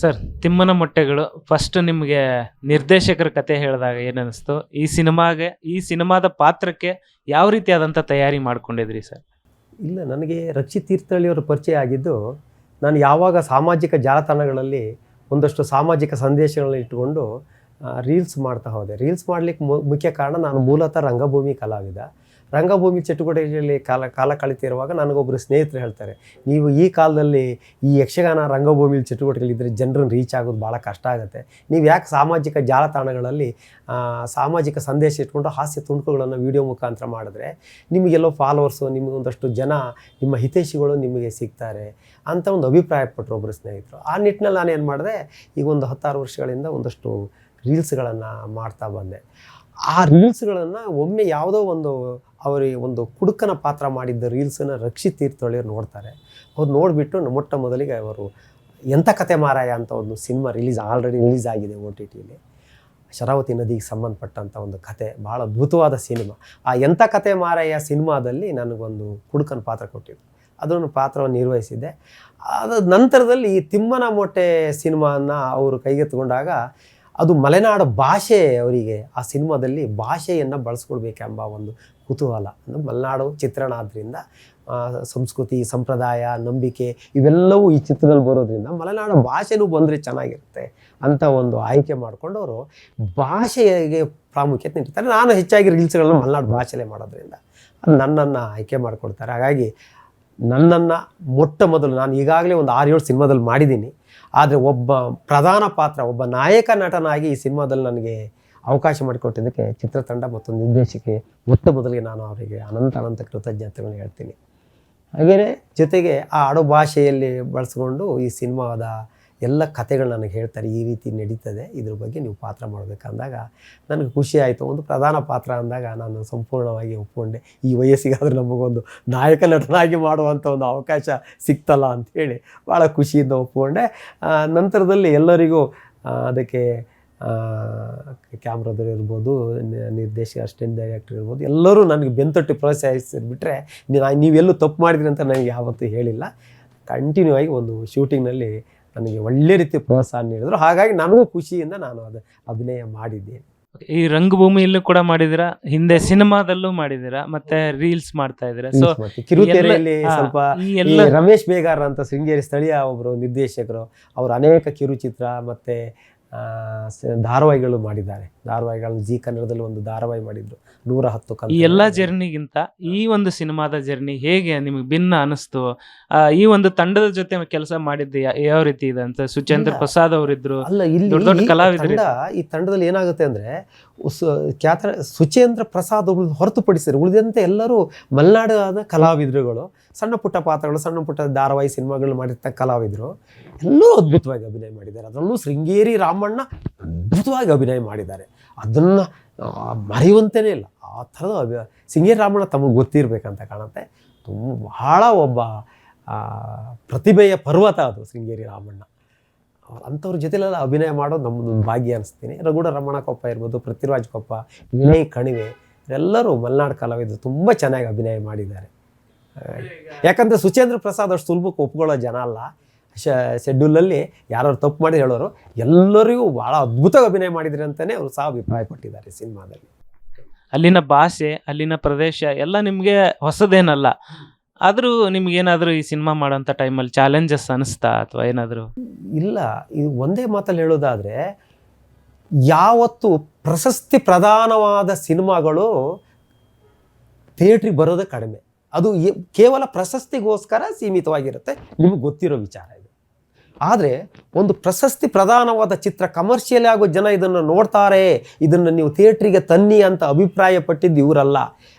Sir, ತಿಮ್ಮನ ಮೊಟ್ಟೆಗಳು first ನಿಮಗೆ ನಿರ್ದೇಶಕರ ಕತೆ ಹೇಳಿದಾಗ ಏನನ್ನಿಸ್ತು? ಈ ಸಿನಿಮಾದ ಪಾತ್ರಕ್ಕೆ ಯಾವ ರೀತಿಯಾದಂಥ ತಯಾರಿ ಮಾಡ್ಕೊಂಡಿದ್ರಿ ಸರ್? ಇಲ್ಲ, ನನಗೆ ರಕ್ಷಿತ್ ತೀರ್ಥಹಳ್ಳಿಯವರ ಪರಿಚಯ ಆಗಿದ್ದು ನಾನು ಯಾವಾಗ ಸಾಮಾಜಿಕ ಜಾಲತಾಣಗಳಲ್ಲಿ ಒಂದಷ್ಟು ಸಾಮಾಜಿಕ ಸಂದೇಶಗಳನ್ನ ಇಟ್ಟುಕೊಂಡು ರೀಲ್ಸ್ ಮಾಡ್ತಾ ಹೋದೆ. ರೀಲ್ಸ್ ಮಾಡಲಿಕ್ಕೆ ಮುಖ್ಯ ಕಾರಣ, ನಾನು ಮೂಲತಃ ರಂಗಭೂಮಿ ಕಲಾವಿದ. ರಂಗಭೂಮಿ ಚಟುವಟಿಕೆಯಲ್ಲಿ ಕಾಲ ಕಳೀತಿರುವಾಗ ನನಗೊಬ್ಬರು ಸ್ನೇಹಿತರು ಹೇಳ್ತಾರೆ, ನೀವು ಈ ಕಾಲದಲ್ಲಿ ಈ ಯಕ್ಷಗಾನ ರಂಗಭೂಮಿಲಿ ಚಟುವಟಿಕೆಗಳಿದ್ದರೆ ಜನರನ್ನು ರೀಚ್ ಆಗೋದು ಭಾಳ ಕಷ್ಟ ಆಗುತ್ತೆ. ನೀವು ಯಾಕೆ ಸಾಮಾಜಿಕ ಜಾಲತಾಣಗಳಲ್ಲಿ ಸಾಮಾಜಿಕ ಸಂದೇಶ ಇಟ್ಕೊಂಡು ಹಾಸ್ಯ ತುಣುಕುಗಳನ್ನು ವೀಡಿಯೋ ಮುಖಾಂತರ ಮಾಡಿದ್ರೆ ನಿಮಗೆಲ್ಲೋ ಫಾಲೋವರ್ಸು, ನಿಮಗೊಂದಷ್ಟು ಜನ, ನಿಮ್ಮ ಹಿತೈಷಿಗಳು ನಿಮಗೆ ಸಿಗ್ತಾರೆ ಅಂತ ಒಂದು ಅಭಿಪ್ರಾಯಪಟ್ಟರು ಒಬ್ಬರು ಸ್ನೇಹಿತರು. ಆ ನಿಟ್ಟಿನಲ್ಲಿ ನಾನೇನು ಮಾಡಿದೆ, ಈಗ ಒಂದು 16 ವರ್ಷಗಳಿಂದ ಒಂದಷ್ಟು ರೀಲ್ಸ್ಗಳನ್ನು ಮಾಡ್ತಾ ಬಂದೆ. ಆ ರೀಲ್ಸ್ಗಳನ್ನು ಒಮ್ಮೆ ಯಾವುದೋ ಅವರಿಗೆ ಒಂದು ಕುಡುಕನ ಪಾತ್ರ ಮಾಡಿದ್ದ ರೀಲ್ಸನ್ನು ರಕ್ಷಿತ್ ತೀರ್ಥಹಳ್ಳಿಯವ್ರು ನೋಡ್ತಾರೆ. ಅವ್ರು ನೋಡಿಬಿಟ್ಟು ಮೊಟ್ಟ ಮೊದಲಿಗೆ ಅವರು ಎಂಥ ಕತೆ ಮಾರಾಯ ಅಂತ ಒಂದು ಸಿನಿಮಾ ಆಲ್ರೆಡಿ ರಿಲೀಸ್ ಆಗಿದೆ OTTಯಲ್ಲಿ. ಶರಾವತಿ ನದಿಗೆ ಸಂಬಂಧಪಟ್ಟಂಥ ಒಂದು ಕತೆ, ಭಾಳ ಅದ್ಭುತವಾದ ಸಿನಿಮಾ. ಆ ಎಂಥ ಕತೆ ಮಾರಾಯ ಸಿನಿಮಾದಲ್ಲಿ ನನಗೊಂದು ಕುಡುಕನ ಪಾತ್ರ ಕೊಟ್ಟಿದ್ರು. ಅದನ್ನು ಪಾತ್ರವನ್ನು ನಿರ್ವಹಿಸಿದ್ದೆ. ಅದ ನಂತರದಲ್ಲಿ ಈ ತಿಮ್ಮನ ಮೊಟ್ಟೆ ಸಿನಿಮಾನ ಅವರು ಕೈಗೆತ್ತಿಕೊಂಡಾಗ ಅದು ಮಲೆನಾಡು ಭಾಷೆ, ಅವರಿಗೆ ಆ ಸಿನಿಮಾದಲ್ಲಿ ಭಾಷೆಯನ್ನು ಬಳಸ್ಕೊಡ್ಬೇಕೆಂಬ ಒಂದು ಕುತೂಹಲ. ಅಂದರೆ ಮಲೆನಾಡು ಚಿತ್ರಣ ಆದ್ದರಿಂದ ಸಂಸ್ಕೃತಿ, ಸಂಪ್ರದಾಯ, ನಂಬಿಕೆ ಇವೆಲ್ಲವೂ ಈ ಚಿತ್ರದಲ್ಲಿ ಬರೋದ್ರಿಂದ ಮಲೆನಾಡು ಭಾಷೆನೂ ಬಂದರೆ ಚೆನ್ನಾಗಿರುತ್ತೆ ಅಂತ ಒಂದು ಆಯ್ಕೆ ಮಾಡಿಕೊಂಡು ಅವರು ಭಾಷೆಗೆ ಪ್ರಾಮುಖ್ಯತೆ ನೀಡ್ತಾರೆ. ನಾನು ಹೆಚ್ಚಾಗಿ ರೀಲ್ಸ್ಗಳನ್ನು ಮಲೆನಾಡು ಭಾಷೆಯಲ್ಲೇ ಮಾಡೋದ್ರಿಂದ ಅದು ನನ್ನನ್ನು ಆಯ್ಕೆ ಮಾಡಿಕೊಡ್ತಾರೆ. ಹಾಗಾಗಿ ನನ್ನನ್ನು ಮೊಟ್ಟ ಮೊದಲು, ನಾನು ಈಗಾಗಲೇ ಒಂದು 6-7 ಸಿನಿಮಾದಲ್ಲಿ ಮಾಡಿದ್ದೀನಿ. ಆದರೆ ಒಬ್ಬ ಪ್ರಧಾನ ಪಾತ್ರ, ಒಬ್ಬ ನಾಯಕ ನಟನಾಗಿ ಈ ಸಿನಿಮಾದಲ್ಲಿ ನನಗೆ ಅವಕಾಶ ಮಾಡಿಕೊಟ್ಟಿದ್ದಕ್ಕೆ ಚಿತ್ರತಂಡ ಮತ್ತು ನಿರ್ದೇಶಕಿ ಮೊಟ್ಟ ಮೊದಲಿಗೆ ನಾನು ಅವರಿಗೆ ಅನಂತ ಕೃತಜ್ಞತೆಗಳನ್ನು ಹೇಳ್ತೀನಿ. ಹಾಗೆಯೇ ಜೊತೆಗೆ ಆ ಆಡು ಭಾಷೆಯಲ್ಲಿ ಬಳಸ್ಕೊಂಡು ಈ ಸಿನಿಮಾದ ಎಲ್ಲ ಕಥೆಗಳು ನನಗೆ ಹೇಳ್ತಾರೆ, ಈ ರೀತಿ ನಡೀತದೆ, ಇದ್ರ ಬಗ್ಗೆ ನೀವು ಪಾತ್ರ ಮಾಡಬೇಕಂದಾಗ ನನಗೆ ಖುಷಿ ಆಯಿತು. ಒಂದು ಪ್ರಧಾನ ಪಾತ್ರ ಅಂದಾಗ ನಾನು ಸಂಪೂರ್ಣವಾಗಿ ಒಪ್ಪಿಕೊಂಡೆ. ಈ ವಯಸ್ಸಿಗಾದರೂ ನಮಗೊಂದು ನಾಯಕ ನಟನಾಗಿ ಮಾಡುವಂಥ ಒಂದು ಅವಕಾಶ ಸಿಕ್ತಲ್ಲ ಅಂಥೇಳಿ ಭಾಳ ಖುಷಿಯಿಂದ ಒಪ್ಪಿಕೊಂಡೆ. ನಂತರದಲ್ಲಿ ಎಲ್ಲರಿಗೂ ಅದಕ್ಕೆ ಕ್ಯಾಮ್ರಾದವ್ರು ಇರ್ಬೋದು, ನಿರ್ದೇಶಕ, ಅಸಿಸ್ಟೆಂಟ್ ಡೈರೆಕ್ಟರ್ ಇರ್ಬೋದು, ಎಲ್ಲರೂ ನನಗೆ ಬೆಂತಟ್ಟಿ ಪ್ರೋತ್ಸಾಹಿಸಿಬಿಟ್ರೆ, ನೀವೆಲ್ಲೂ ತಪ್ಪು ಮಾಡಿದ್ರಿ ಅಂತ ನನಗೆ ಯಾವತ್ತೂ ಹೇಳಿಲ್ಲ. ಕಂಟಿನ್ಯೂ ಆಗಿ ಒಂದು ಶೂಟಿಂಗ್ನಲ್ಲಿ ನನಗೆ ಒಳ್ಳೆ ರೀತಿ ಪ್ರೋತ್ಸಾಹ ನೀಡಿದ್ರು. ಹಾಗಾಗಿ ನನಗೂ ಖುಷಿಯಿಂದ ನಾನು ಅದು ಅಭಿನಯ ಮಾಡಿದ್ದೇನೆ. ಈ ರಂಗಭೂಮಿಯಲ್ಲೂ ಕೂಡ ಮಾಡಿದಿರಾ, ಹಿಂದೆ ಸಿನಿಮಾದಲ್ಲೂ ಮಾಡಿದಿರಾ, ಮತ್ತೆ ರೀಲ್ಸ್ ಮಾಡ್ತಾ ಇದ್ದೀರಾ. ಸೊ ಕಿರುತೆರೆಯಲ್ಲಿ ಸ್ವಲ್ಪ ರಮೇಶ್ ಬೇಗಾರ್ ಅಂತ ಶೃಂಗೇರಿ ಸ್ಥಳೀಯ ಒಬ್ಬರು ನಿರ್ದೇಶಕರು, ಅವರು ಅನೇಕ ಕಿರುಚಿತ್ರ ಮತ್ತು ಧಾರಾವಾಹಿಗಳು ಮಾಡಿದ್ದಾರೆ. ಧಾರಾವಾಹಿಗಳನ್ನು ಜಿ ಕನ್ನಡದಲ್ಲಿ ಒಂದು ಧಾರಾವಾಹಿ ಮಾಡಿದ್ರು, 110 ಕಂತು. ಈ ಎಲ್ಲ ಜರ್ನಿಗಿಂತ ಈ ಒಂದು ಸಿನಿಮಾದ ಜರ್ನಿ ಹೇಗೆ ನಿಮಗೆ ಭಿನ್ನ ಅನಿಸ್ತು? ಈ ಒಂದು ತಂಡದ ಜೊತೆ ಕೆಲಸ ಮಾಡಿದ್ದು ಯಾವ ರೀತಿ ಇದೆ ಅಂತ? ಸುಚೇಂದ್ರ ಪ್ರಸಾದ್ ಅವರಿದ್ರು, ಅಲ್ಲ, ಇಲ್ಲಿ ದೊಡ್ಡ ಕಲಾವಿದರು. ಈ ತಂಡದಲ್ಲಿ ಏನಾಗುತ್ತೆ ಅಂದರೆ, ಸುಚೇಂದ್ರ ಪ್ರಸಾದ್ ಹೊರತುಪಡಿಸಿದ್ರು ಉಳಿದಂತೆ ಎಲ್ಲರೂ ಮಲೆನಾಡಾದ ಕಲಾವಿದರುಗಳು, ಸಣ್ಣ ಪುಟ್ಟ ಪಾತ್ರಗಳು, ಸಣ್ಣ ಪುಟ್ಟ ಧಾರಾವಾಹಿ ಸಿನಿಮಾಗಳು ಮಾಡಿರ್ತ ಕಲಾವಿದರು ಎಲ್ಲರೂ ಅದ್ಭುತವಾಗಿ ಅಭಿನಯ ಮಾಡಿದ್ದಾರೆ. ಅದರಲ್ಲೂ ಶೃಂಗೇರಿ ರಾಮಣ್ಣ ಅದ್ಭುತವಾಗಿ ಅಭಿನಯ ಮಾಡಿದ್ದಾರೆ. ಅದನ್ನು ಮರೆಯುವಂತೇ ಇಲ್ಲ. ಆ ಥರದ ಶೃಂಗೇರಿ ರಾಮಣ್ಣ ತಮಗೆ ಗೊತ್ತಿರಬೇಕಂತ ಕಾಣುತ್ತೆ. ಬಹಳ ಒಬ್ಬ ಪ್ರತಿಭೆಯ ಪರ್ವತ ಅದು ಶೃಂಗೇರಿ ರಾಮಣ್ಣ. ಅಂಥವ್ರ ಜೊತೆಲೆಲ್ಲ ಅಭಿನಯ ಮಾಡೋದು ನಮ್ಮದೊಂದು ಭಾಗ್ಯ ಅನಿಸ್ತೀನಿ. ರಘುಡ ರಮಣ ಕೊಪ್ಪ ಇರ್ಬೋದು, ಪೃಥ್ವಿರಾಜ್ ಕೊಪ್ಪ, ವಿನಯ್ ಕಣಿವೆ, ಇವರೆಲ್ಲರೂ ಮಲೆನಾಡು ಕಲಾವಿದರು ತುಂಬ ಚೆನ್ನಾಗಿ ಅಭಿನಯ ಮಾಡಿದ್ದಾರೆ. ಯಾಕಂದರೆ ಸುಚೇಂದ್ರ ಪ್ರಸಾದ್ ಅಷ್ಟು ಸುಲಭಕ್ಕೆ ಒಪ್ಕೊಳ್ಳೋ ಜನ ಅಲ್ಲ. ಶೆಡ್ಯೂಲಲ್ಲಿ ಯಾರು ತಪ್ಪು ಮಾಡಿ ಹೇಳೋರು, ಎಲ್ಲರಿಗೂ ಭಾಳ ಅದ್ಭುತವಾಗಿ ಅಭಿನಯ ಮಾಡಿದರೆ ಅಂತಲೇ ಅವರು ಸಹ ಅಭಿಪ್ರಾಯಪಟ್ಟಿದ್ದಾರೆ ಸಿನಿಮಾದಲ್ಲಿ. ಅಲ್ಲಿನ ಭಾಷೆ, ಅಲ್ಲಿನ ಪ್ರದೇಶ ಎಲ್ಲ ನಿಮಗೆ ಹೊಸದೇನಲ್ಲ. ಆದರೂ ನಿಮ್ಗೇನಾದರೂ ಈ ಸಿನಿಮಾ ಮಾಡೋಂಥ ಟೈಮಲ್ಲಿ ಚಾಲೆಂಜಸ್ ಅನಿಸ್ತಾ ಅಥವಾ ಏನಾದರೂ? ಇಲ್ಲ, ಇದು ಒಂದೇ ಮಾತಲ್ಲಿ ಹೇಳೋದಾದರೆ, ಯಾವತ್ತು ಪ್ರಶಸ್ತಿ ಪ್ರಧಾನವಾದ ಸಿನಿಮಾಗಳು ಥಿಯೇಟ್ರಿಗೆ ಬರೋದೇ ಕಡಿಮೆ. ಅದು ಕೇವಲ ಪ್ರಶಸ್ತಿಗೋಸ್ಕರ ಸೀಮಿತವಾಗಿರುತ್ತೆ, ನಿಮಗೆ ಗೊತ್ತಿರೋ ವಿಚಾರ ಇದು. ಆದರೆ ಒಂದು ಪ್ರಶಸ್ತಿ ಪ್ರಧಾನವಾದ ಚಿತ್ರ, ಕಮರ್ಷಿಯಲ್ ಆಗೋ ಜನ ಇದನ್ನು ನೋಡ್ತಾರೆ, ಇದನ್ನು ನೀವು ಥಿಯೇಟ್ರಿಗೆ ತನ್ನಿ ಅಂತ ಅಭಿಪ್ರಾಯ ಪಟ್ಟಿದ್ದು ಇವರಲ್ಲ.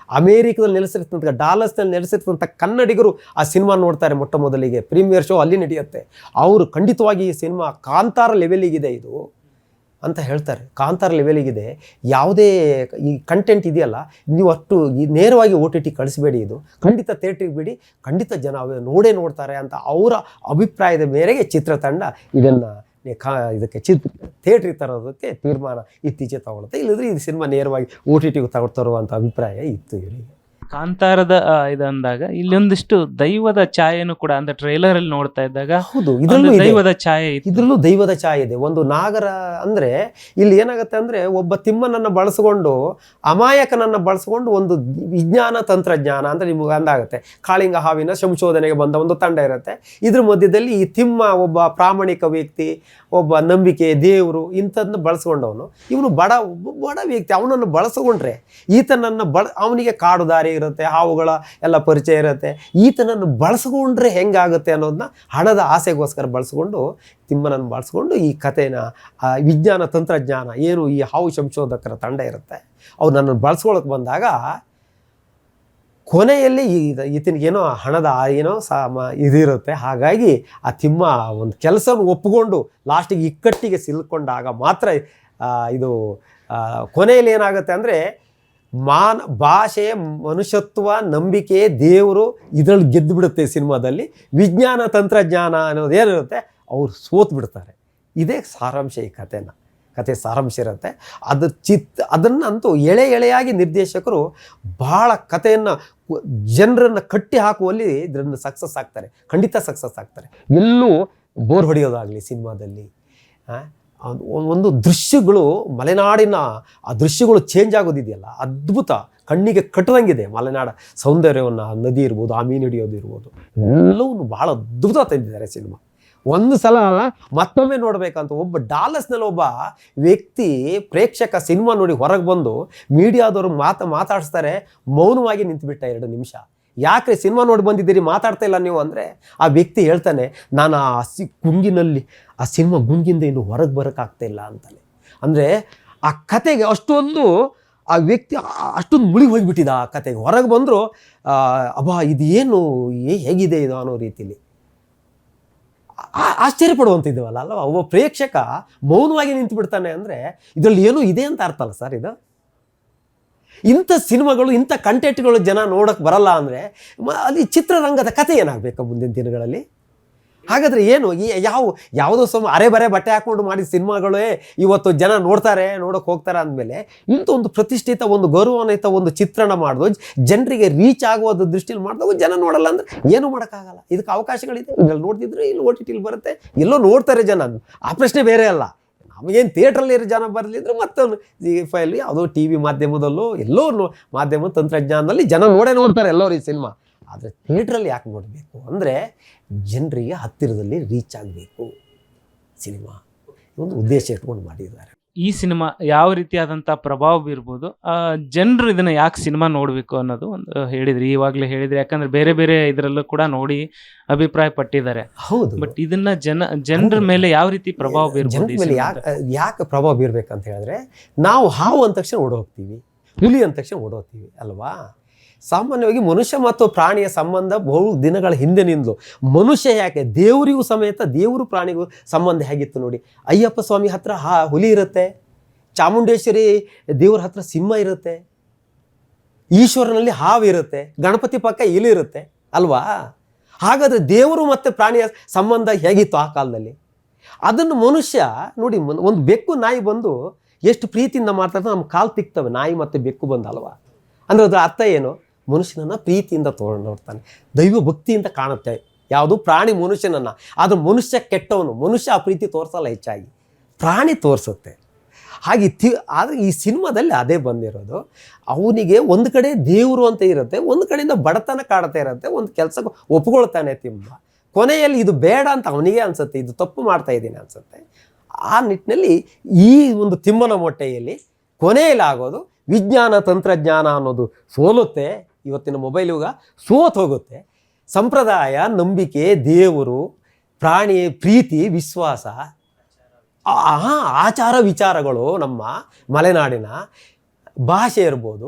ಅಮೇರಿಕದಲ್ಲಿ ನೆಲೆಸಿರ್ತಂಥ, ಡಾಲಸ್ನಲ್ಲಿ ನೆಲೆಸಿರ್ತಂಥ ಕನ್ನಡಿಗರು ಆ ಸಿನಿಮಾ ನೋಡ್ತಾರೆ. ಮೊಟ್ಟ ಮೊದಲಿಗೆ ಪ್ರೀಮಿಯರ್ ಶೋ ಅಲ್ಲಿ ನಡೆಯುತ್ತೆ. ಅವರು ಖಂಡಿತವಾಗಿ ಈ ಸಿನಿಮಾ ಕಾಂತಾರ ಲೆವೆಲಿಗಿದೆ ಇದು ಅಂತ ಹೇಳ್ತಾರೆ. ಕಾಂತಾರ ಲೆವೆಲಿಗಿದೆ, ಯಾವುದೇ ಈ ಕಂಟೆಂಟ್ ಇದೆಯಲ್ಲ, ನೀವು ಅಷ್ಟು ನೇರವಾಗಿ OTT ಕಳಿಸ್ಬೇಡಿ, ಇದು ಖಂಡಿತ ಥಿಯೇಟ್ರಿಗೆ ಬಿಡಿ, ಖಂಡಿತ ಜನ ನೋಡ್ತಾರೆ ಅಂತ ಅವರ ಅಭಿಪ್ರಾಯದ ಮೇರೆಗೆ ಚಿತ್ರತಂಡ ಇದನ್ನು ಇದಕ್ಕೆ ಥಿಯೇಟ್ರಿಗೆ ತರೋದಕ್ಕೆ ತೀರ್ಮಾನ ಇತ್ತೀಚೆಗೆ ತಗೊಳುತ್ತೆ. ಇಲ್ಲದ್ರೆ ಈ ಸಿನಿಮಾ ನೇರವಾಗಿ OTTಗೆ ತರುವಂಥ ಅಭಿಪ್ರಾಯ ಇತ್ತು ಇವರಿಗೆ. ಕಾಂತಾರದ ಇದಂದಾಗ ಇಲ್ಲೊಂದಿಷ್ಟು ದೈವದ ಛಾಯೆನೂ ಕೂಡ ಅಂದ್ರೆ ಟ್ರೈಲರ್ ಅಲ್ಲಿ ನೋಡ್ತಾ ಇದ್ದಾಗ ಹೌದು, ಒಂದು ಇದರಲ್ಲೂ ಇದೆ. ದೈವದ ಛಾಯೆ ಇತ್ತು. ಇದ್ರಲ್ಲೂ ದೈವದ ಛಾಯೆ ಇದೆ. ಒಂದು ನಾಗರ ಅಂದ್ರೆ ಇಲ್ಲಿ ಏನಾಗುತ್ತೆ ಅಂದ್ರೆ ಒಬ್ಬ ತಿಮ್ಮನನ್ನ ಬಳಸಿಕೊಂಡು ಅಮಾಯಕನನ್ನ ಬಳಸಿಕೊಂಡು ಒಂದು ವಿಜ್ಞಾನ ತಂತ್ರಜ್ಞಾನ ಅಂದ್ರೆ ನಿಮ್ಗೆ ಅಂದಾಗುತ್ತೆ. ಕಾಳಿಂಗ ಹಾವಿನ ಸಂಶೋಧನೆಗೆ ಬಂದ ಒಂದು ತಂಡ ಇರುತ್ತೆ. ಇದ್ರ ಮಧ್ಯದಲ್ಲಿ ಈ ತಿಮ್ಮ ಒಬ್ಬ ಪ್ರಾಮಾಣಿಕ ವ್ಯಕ್ತಿ, ಒಬ್ಬ ನಂಬಿಕೆ, ದೇವರು ಇಂಥದನ್ನ ಬಳಸ್ಕೊಂಡವನು. ಇವನು ಬಡ ವ್ಯಕ್ತಿ, ಅವನನ್ನು ಬಳಸ್ಕೊಂಡ್ರೆ ಈತನನ್ನು ಅವನಿಗೆ ಕಾಡು ದಾರಿ ಇರುತ್ತೆ, ಹಾವುಗಳ ಎಲ್ಲ ಪರಿಚಯ ಇರುತ್ತೆ. ಈತನನ್ನು ಬಳಸ್ಕೊಂಡ್ರೆ ಹೆಂಗಾಗುತ್ತೆ ಅನ್ನೋದನ್ನ ಹಣದ ಆಸೆಗೋಸ್ಕರ ಬಳಸ್ಕೊಂಡು ತಿಮ್ಮನನ್ನು ಬಳಸ್ಕೊಂಡು ಈ ಕಥೆನ ವಿಜ್ಞಾನ ತಂತ್ರಜ್ಞಾನ ಏನು ಈ ಹಾವು ಸಂಶೋಧಕರ ತಂಡ ಇರುತ್ತೆ ಅವ್ರು ಬಳಸ್ಕೊಳಕ್ಕೆ ಬಂದಾಗ ಕೊನೆಯಲ್ಲಿ ಈತನಿಗೇನೋ ಹಣದ ಏನೋ ಇದಿರುತ್ತೆ. ಹಾಗಾಗಿ ಆ ತಿಮ್ಮ ಒಂದು ಕೆಲಸವನ್ನು ಒಪ್ಪಿಕೊಂಡು ಲಾಸ್ಟಿಗೆ ಇಕ್ಕಟ್ಟಿಗೆ ಸಿಲ್ಕೊಂಡಾಗ ಮಾತ್ರ ಇದು ಕೊನೆಯಲ್ಲಿ ಏನಾಗುತ್ತೆ ಅಂದರೆ ಭಾಷೆ, ಮನುಷ್ಯತ್ವ, ನಂಬಿಕೆ, ದೇವರು ಇದರಲ್ಲಿ ಗೆದ್ದು ಬಿಡುತ್ತೆ ಸಿನಿಮಾದಲ್ಲಿ. ವಿಜ್ಞಾನ ತಂತ್ರಜ್ಞಾನ ಅನ್ನೋದೇನಿರುತ್ತೆ ಅವ್ರು ಸೋತು ಬಿಡ್ತಾರೆ. ಇದೇ ಸಾರಾಂಶ ಈ ಕತೆ ಸಾರಾಂಶ ಇರುತ್ತೆ. ಅದನ್ನಂತೂ ಎಳೆಯಾಗಿ ನಿರ್ದೇಶಕರು ಭಾಳ ಕಥೆಯನ್ನು ಜನರನ್ನು ಕಟ್ಟಿ ಹಾಕುವಲ್ಲಿ ಇದರಿಂದ ಸಕ್ಸಸ್ ಆಗ್ತಾರೆ, ಖಂಡಿತ ಸಕ್ಸಸ್ ಆಗ್ತಾರೆ. ಎಲ್ಲೂ ಬೋರ್ ಹೊಡೆಯೋದಾಗಲಿ ಸಿನಿಮಾದಲ್ಲಿ ಒಂದು ದೃಶ್ಯಗಳು, ಮಲೆನಾಡಿನ ಆ ದೃಶ್ಯಗಳು ಚೇಂಜ್ ಆಗೋದಿದೆಯಲ್ಲ, ಅದ್ಭುತ, ಕಣ್ಣಿಗೆ ಕಟ್ಟದಂಗಿದೆ. ಮಲೆನಾಡ ಸೌಂದರ್ಯವನ್ನು, ನದಿ ಇರ್ಬೋದು, ಆ ಮೀನು ಹಿಡಿಯೋದು ಇರ್ಬೋದು, ಎಲ್ಲವೂ ಭಾಳ ಅದ್ಭುತ ತಂದಿದ್ದಾರೆ ಸಿನಿಮಾ. ಒಂದು ಸಲ ಅಲ್ಲ, ಮತ್ತೊಮ್ಮೆ ನೋಡಬೇಕಂತ ಒಬ್ಬ ಡಾಲಸ್ನಲ್ಲಿ ಒಬ್ಬ ವ್ಯಕ್ತಿ ಪ್ರೇಕ್ಷಕ ಸಿನಿಮಾ ನೋಡಿ ಹೊರಗೆ ಬಂದು ಮೀಡಿಯಾದವರು ಮಾತಾಡಿಸ್ತಾರೆ, ಮೌನವಾಗಿ ನಿಂತುಬಿಟ್ಟ 2 ನಿಮಿಷ. ಯಾಕ್ರೆ ಸಿನಿಮಾ ನೋಡಿ ಬಂದಿದ್ದೀರಿ, ಮಾತಾಡ್ತಾ ಇಲ್ಲ ನೀವು ಅಂದರೆ ಆ ವ್ಯಕ್ತಿ ಹೇಳ್ತಾನೆ, ನಾನು ಗುಂಗಿನಲ್ಲಿ ಆ ಸಿನಿಮಾ ಗುಂಗಿಂದ ಇನ್ನು ಹೊರಗೆ ಬರೋಕ್ಕಾಗ್ತಾ ಇಲ್ಲ ಅಂತಾನೆ. ಅಂದರೆ ಆ ಕತೆಗೆ ಅಷ್ಟೊಂದು ಆ ವ್ಯಕ್ತಿ ಅಷ್ಟೊಂದು ಮುಳುಗಿ ಹೋಗಿಬಿಟ್ಟಿದ್ದ ಆ ಕತೆಗೆ. ಹೊರಗೆ ಬಂದರು ಅಬ್ಬಾ ಇದು ಏನು ಹೇಗಿದೆ ಇದು ಅನ್ನೋ ರೀತಿಲಿ ಆಶ್ಚರ್ಯಪಡುವಂತಿದ್ದೀವಲ್ಲ ಅಲ್ವಾ. ಒಬ್ಬ ಪ್ರೇಕ್ಷಕ ಮೌನವಾಗಿ ನಿಂತು ಬಿಡ್ತಾನೆ ಅಂದರೆ ಇದರಲ್ಲಿ ಏನೋ ಇದೆ ಅಂತ ಅರ್ಥ ಅಲ್ಲ ಸರ್ ಇದು. ಇಂಥ ಸಿನಿಮಾಗಳು, ಇಂಥ ಕಂಟೆಂಟ್ಗಳು ಜನ ನೋಡೋಕ್ಕೆ ಬರಲ್ಲ ಅಂದರೆ ಅಲ್ಲಿ ಚಿತ್ರರಂಗದ ಕಥೆ ಏನಾಗಬೇಕು ಮುಂದಿನ ದಿನಗಳಲ್ಲಿ? ಹಾಗಾದರೆ ಏನು ಯಾವುದೋ ಅರೆ ಬರೆ ಬಟ್ಟೆ ಹಾಕ್ಕೊಂಡು ಮಾಡಿದ ಸಿನಿಮಾಗಳೇ ಇವತ್ತು ಜನ ನೋಡೋಕ್ಕೆ ಹೋಗ್ತಾರೆ ಅಂದಮೇಲೆ ಇಂಥ ಒಂದು ಪ್ರತಿಷ್ಠಿತ, ಒಂದು ಗೌರವಾನ್ವಿತ ಒಂದು ಚಿತ್ರಣ ಮಾಡೋದು ಜನರಿಗೆ ರೀಚ್ ಆಗುವ ದೃಷ್ಟಿಯಲ್ಲಿ ಮಾಡಿದಾಗ ಜನ ನೋಡಲ್ಲ ಅಂದರೆ ಏನೂ ಮಾಡೋಕ್ಕಾಗಲ್ಲ. ಇದಕ್ಕೆ ಅವಕಾಶಗಳಿದೆ. ಇಲ್ಲಿ ನೋಡ್ತಿದ್ರೆ ಇಲ್ಲಿ OTTಲಿ ಬರುತ್ತೆ, ಎಲ್ಲೋ ನೋಡ್ತಾರೆ ಜನ. ಆ ಪ್ರಶ್ನೆ ಬೇರೆ ಅಲ್ಲ. ನಮಗೇನು ಥಿಯೇಟ್ರಲ್ಲಿ ಜನ ಬರಲಿದ್ರೆ ಮತ್ತೊಂದು ZEE5 ಯಾವುದೋ TV ಮಾಧ್ಯಮದಲ್ಲೋ ಎಲ್ಲೋ ಮಾಧ್ಯಮ ತಂತ್ರಜ್ಞಾನದಲ್ಲಿ ಜನ ನೋಡ್ತಾರೆ ಎಲ್ಲರೂ ಈ ಸಿನಿಮಾ. ಆದರೆ ಥಿಯೇಟ್ರಲ್ಲಿ ಯಾಕೆ ನೋಡಬೇಕು ಅಂದರೆ ಜನರಿಗೆ ಹತ್ತಿರದಲ್ಲಿ ರೀಚ್ ಆಗಬೇಕು ಸಿನಿಮಾ, ಒಂದು ಉದ್ದೇಶ ಇಟ್ಕೊಂಡು ಮಾಡಿದ್ದಾರೆ. ಈ ಸಿನಿಮಾ ಯಾವ ರೀತಿಯಾದಂಥ ಪ್ರಭಾವ ಬೀರ್ಬೋದು, ಜನರು ಇದನ್ನು ಯಾಕೆ ಸಿನಿಮಾ ನೋಡಬೇಕು ಅನ್ನೋದು ಒಂದು ಹೇಳಿದ್ರಿ, ಇವಾಗಲೇ ಹೇಳಿದ್ರಿ. ಯಾಕಂದ್ರೆ ಬೇರೆ ಬೇರೆ ಇದರಲ್ಲೂ ಕೂಡ ನೋಡಿ ಅಭಿಪ್ರಾಯ ಪಟ್ಟಿದ್ದಾರೆ. ಹೌದು, ಬಟ್ ಇದನ್ನ ಜನರ ಮೇಲೆ ಯಾವ ರೀತಿ ಪ್ರಭಾವ ಬೀರ್ಬೋದು? ಜನರ ಮೇಲೆ ಯಾಕೆ ಪ್ರಭಾವ ಬೀರ್ಬೇಕಂತ ಹೇಳಿದ್ರೆ, ನಾವು ಹಾವು ಅಂದ ತಕ್ಷಣ ಓಡೋಗ್ತೀವಿ, ಹುಲಿ ಅಂದ ತಕ್ಷಣ ಓಡೋಗ್ತೀವಿ ಅಲ್ವಾ. ಸಾಮಾನ್ಯವಾಗಿ ಮನುಷ್ಯ ಮತ್ತು ಪ್ರಾಣಿಯ ಸಂಬಂಧ ಬಹು ದಿನಗಳ ಹಿಂದಿನಿಂದಲೂ ಮನುಷ್ಯ ಯಾಕೆ ದೇವರಿಗೂ ಸಮೇತ ದೇವರು ಪ್ರಾಣಿಗೂ ಸಂಬಂಧ ಹೇಗಿತ್ತು ನೋಡಿ. ಅಯ್ಯಪ್ಪ ಸ್ವಾಮಿ ಹತ್ರ ಹುಲಿ ಇರುತ್ತೆ, ಚಾಮುಂಡೇಶ್ವರಿ ದೇವ್ರ ಹತ್ರ ಸಿಂಹ ಇರುತ್ತೆ, ಈಶ್ವರನಲ್ಲಿ ಹಾವು ಇರುತ್ತೆ, ಗಣಪತಿ ಪಕ್ಕ ಇಲಿ ಇರುತ್ತೆ ಅಲ್ವಾ. ಹಾಗಾದರೆ ದೇವರು ಮತ್ತು ಪ್ರಾಣಿಯ ಸಂಬಂಧ ಹೇಗಿತ್ತು ಆ ಕಾಲದಲ್ಲಿ? ಅದನ್ನು ಮನುಷ್ಯ ನೋಡಿ, ಒಂದು ಬೆಕ್ಕು ನಾಯಿ ಬಂದು ಎಷ್ಟು ಪ್ರೀತಿಯಿಂದ ಮಾತಾಡ್ತಾರೆ, ನಮ್ಮ ಕಾಲು ತಿಕ್ತವೆ ನಾಯಿ ಮತ್ತು ಬೆಕ್ಕು ಬಂದು ಅಲ್ವಾ. ಅಂದರೆ ಅದರ ಅರ್ಥ ಏನು? ಮನುಷ್ಯನನ್ನು ಪ್ರೀತಿಯಿಂದ ನೋಡ್ತಾನೆ, ದೈವ ಭಕ್ತಿಯಿಂದ ಕಾಣುತ್ತೆ ಯಾವುದು ಪ್ರಾಣಿ ಮನುಷ್ಯನನ್ನು. ಆದರೆ ಮನುಷ್ಯ ಕೆಟ್ಟವನು, ಮನುಷ್ಯ ಆ ಪ್ರೀತಿ ತೋರಿಸಲ್ಲ, ಹೆಚ್ಚಾಗಿ ಪ್ರಾಣಿ ತೋರಿಸುತ್ತೆ. ಹಾಗೆ ಆದರೆ ಈ ಸಿನಿಮಾದಲ್ಲಿ ಅದೇ ಬಂದಿರೋದು. ಅವನಿಗೆ ಒಂದು ಕಡೆ ದೇವರು ಅಂತ ಇರುತ್ತೆ, ಒಂದು ಕಡೆಯಿಂದ ಬಡತನ ಕಾಡ್ತಾ ಇರುತ್ತೆ, ಒಂದು ಕೆಲಸಕ್ಕೆ ಒಪ್ಕೊಳ್ತಾನೆ ತಿಮ್ಮ. ಕೊನೆಯಲ್ಲಿ ಇದು ಬೇಡ ಅಂತ ಅವನಿಗೆ ಅನಿಸುತ್ತೆ, ಇದು ತಪ್ಪು ಮಾಡ್ತಾ ಇದ್ದೀನಿ ಅನಿಸುತ್ತೆ. ಆ ನಿಟ್ಟಿನಲ್ಲಿ ಈ ಒಂದು ತಿಮ್ಮನ ಮೊಟ್ಟೆಯಲ್ಲಿ ಕೊನೆಯಲ್ಲಿ ಆಗೋದು ವಿಜ್ಞಾನ ತಂತ್ರಜ್ಞಾನ ಅನ್ನೋದು ಸೋಲುತ್ತೆ. ಇವತ್ತಿನ ಮೊಬೈಲ್ ಯುಗ ಸೋತು ಹೋಗುತ್ತೆ. ಸಂಪ್ರದಾಯ, ನಂಬಿಕೆ, ದೇವರು, ಪ್ರಾಣಿ ಪ್ರೀತಿ, ವಿಶ್ವಾಸ, ಆಚಾರ ವಿಚಾರಗಳು, ನಮ್ಮ ಮಲೆನಾಡಿನ ಭಾಷೆ ಇರ್ಬೋದು,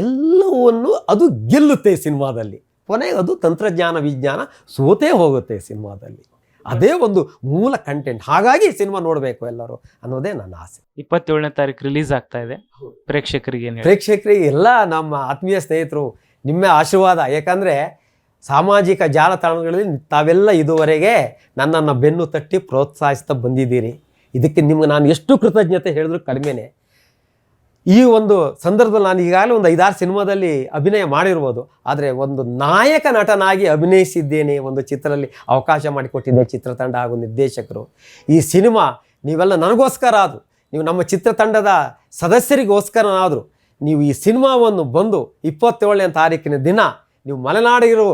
ಎಲ್ಲವನ್ನು ಅದು ಗೆಲ್ಲುತ್ತೆ ಸಿನಿಮಾದಲ್ಲಿ. ಕೊನೆಗೆ ಅದು ತಂತ್ರಜ್ಞಾನ, ವಿಜ್ಞಾನ ಸೋತೇ ಹೋಗುತ್ತೆ ಸಿನಿಮಾದಲ್ಲಿ. ಅದೇ ಒಂದು ಮೂಲ ಕಂಟೆಂಟ್. ಹಾಗಾಗಿ ಸಿನಿಮಾ ನೋಡಬೇಕು ಎಲ್ಲರೂ ಅನ್ನೋದೇ ನನ್ನ ಆಸೆ. 27ನೇ ತಾರೀಕು ರಿಲೀಸ್ ಆಗ್ತಾ ಇದೆ. ಪ್ರೇಕ್ಷಕರಿಗೆ ಎಲ್ಲ ನಮ್ಮ ಆತ್ಮೀಯ ಸ್ನೇಹಿತರು ನಿಮ್ಮ ಆಶೀರ್ವಾದ. ಯಾಕಂದರೆ ಸಾಮಾಜಿಕ ಜಾಲತಾಣಗಳಲ್ಲಿ ತಾವೆಲ್ಲ ಇದುವರೆಗೆ ನನ್ನನ್ನು ಬೆನ್ನು ತಟ್ಟಿ ಪ್ರೋತ್ಸಾಹಿಸ್ತಾ ಬಂದಿದ್ದೀರಿ. ಇದಕ್ಕೆ ನಿಮ್ಗೆ ನಾನು ಎಷ್ಟು ಕೃತಜ್ಞತೆ ಹೇಳಿದ್ರು ಕಡಿಮೆನೇ. ಈ ಒಂದು ಸಂದರ್ಭದಲ್ಲಿ ನಾನು ಈಗಾಗಲೇ ಒಂದು 5-6 ಸಿನಿಮಾದಲ್ಲಿ ಅಭಿನಯ ಮಾಡಿರ್ಬೋದು, ಆದರೆ ಒಂದು ನಾಯಕ ನಟನಾಗಿ ಅಭಿನಯಿಸಿದ್ದೇನೆ ಒಂದು ಚಿತ್ರದಲ್ಲಿ ಅವಕಾಶ ಮಾಡಿಕೊಟ್ಟಿದ್ದೆ ಚಿತ್ರತಂಡ ಹಾಗೂ ನಿರ್ದೇಶಕರು. ಈ ಸಿನಿಮಾ ನೀವೆಲ್ಲ ನನಗೋಸ್ಕರ ಆದರೂ, ನೀವು ನಮ್ಮ ಚಿತ್ರತಂಡದ ಸದಸ್ಯರಿಗೋಸ್ಕರನಾದರೂ ನೀವು ಈ ಸಿನಿಮಾವನ್ನು ಬಂದು 27ನೇ ತಾರೀಕಿನ ದಿನ ನೀವು ಮಲೆನಾಡಿರೋ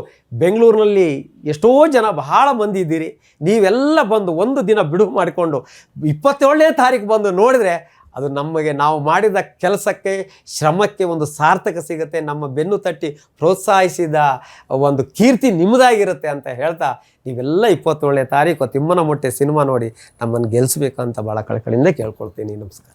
ಬೆಂಗಳೂರಿನಲ್ಲಿ ಎಷ್ಟೋ ಜನ ಬಹಳ ಮಂದಿ ಇದ್ದೀರಿ, ನೀವೆಲ್ಲ ಬಂದು ಒಂದು ದಿನ ಬಿಡುವು ಮಾಡಿಕೊಂಡು 27ನೇ ತಾರೀಕು ಬಂದು ನೋಡಿದರೆ ಅದು ನಮಗೆ ನಾವು ಮಾಡಿದ ಕೆಲಸಕ್ಕೆ ಶ್ರಮಕ್ಕೆ ಒಂದು ಸಾರ್ಥಕ ಸಿಗುತ್ತೆ, ನಮ್ಮ ಬೆನ್ನು ತಟ್ಟಿ ಪ್ರೋತ್ಸಾಹಿಸಿದ ಒಂದು ಕೀರ್ತಿ ನಿಮ್ಮದಾಗಿರುತ್ತೆ ಅಂತ ಹೇಳ್ತಾ, ನೀವೆಲ್ಲ 27ನೇ ತಾರೀಕು ತಿಮ್ಮನ ಮೊಟ್ಟೆ ಸಿನಿಮಾ ನೋಡಿ ನಮ್ಮನ್ನು ಗೆಲ್ಲಿಸ್ಬೇಕು ಅಂತ ಭಾಳ ಕಳಕಳಿಯಿಂದ ಕೇಳ್ಕೊಳ್ತೀನಿ. ನಮಸ್ಕಾರ.